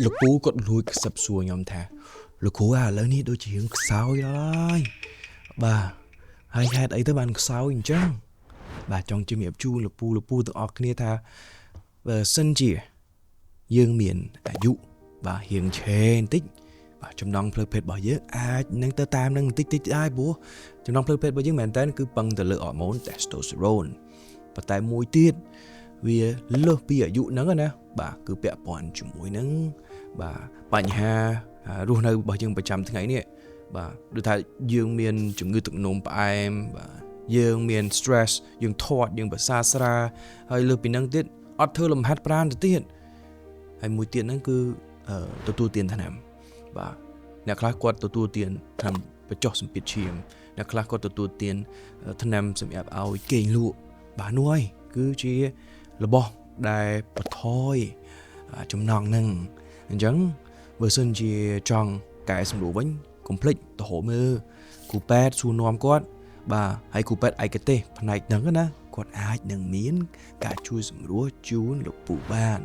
លោកពូគាត់លួចខ្សឹបសួរខ្ញុំថាលោកគ្រូឥឡូវនេះដូចជារឿងខ្សោយហើយបាទហើយហេតុអីទៅបានខ្សោយអញ្ចឹងបាទចង់ជំរាបជូនលោកពូទាំងអស់គ្នាថាបើសិនជាយើងមានអាយុបាទរៀងឆេបន្តិចបាទចំណង់ផ្លូវភេទរបស់យើងអាចនឹងទៅតាមនឹងបន្តិចដែរព្រោះចំណង់ផ្លូវភេទរបស់យើងមែនតើគឺពឹងទៅលើហូម៉ូន testosterone ប៉ុន្តែមួយទៀតវាលើសពីអាយុហ្នឹងណាបាទគឺពាក់ព័ន្ធជាមួយនឹងបាទបញ្ហារស់នៅរបស់យើងប្រចាំថ្ងៃនេះបាទដូចថាយើងមានជំងឺទឹកនោមផ្អែមបាទយើងមាន stress យើងធាត់យើងប្រសាស្រាហើយលើសពីហ្នឹងទៀតអត់ធ្វើលំហាត់ប្រាណទៅទៀតហើយមួយទៀតហ្នឹងគឺទទួលទានថ្នាំបាទអ្នកខ្លះគាត់ទទួលទានថ្នាំបញ្ចុះសម្ពាធឈាមអ្នកខ្លះគាត់ទទួលទានថ្នាំសម្រាប់ឲ្យគេងលក់បាទនោះហើយគឺជារបស់ដែលបន្ថយចំណង់ហ្នឹងអញ្ចឹងបើសិនជាចង់កែសម្រួលវិញកុំភ្លេចទៅរកមើលគ្រូពេទ្យសួរនាំគាត់បាទហើយគ្រូពេទ្យឯកទេសផ្នែកហ្នឹងណាគាត់អាចនឹងមានការជួយសម្រួលជូនលោកពូបាន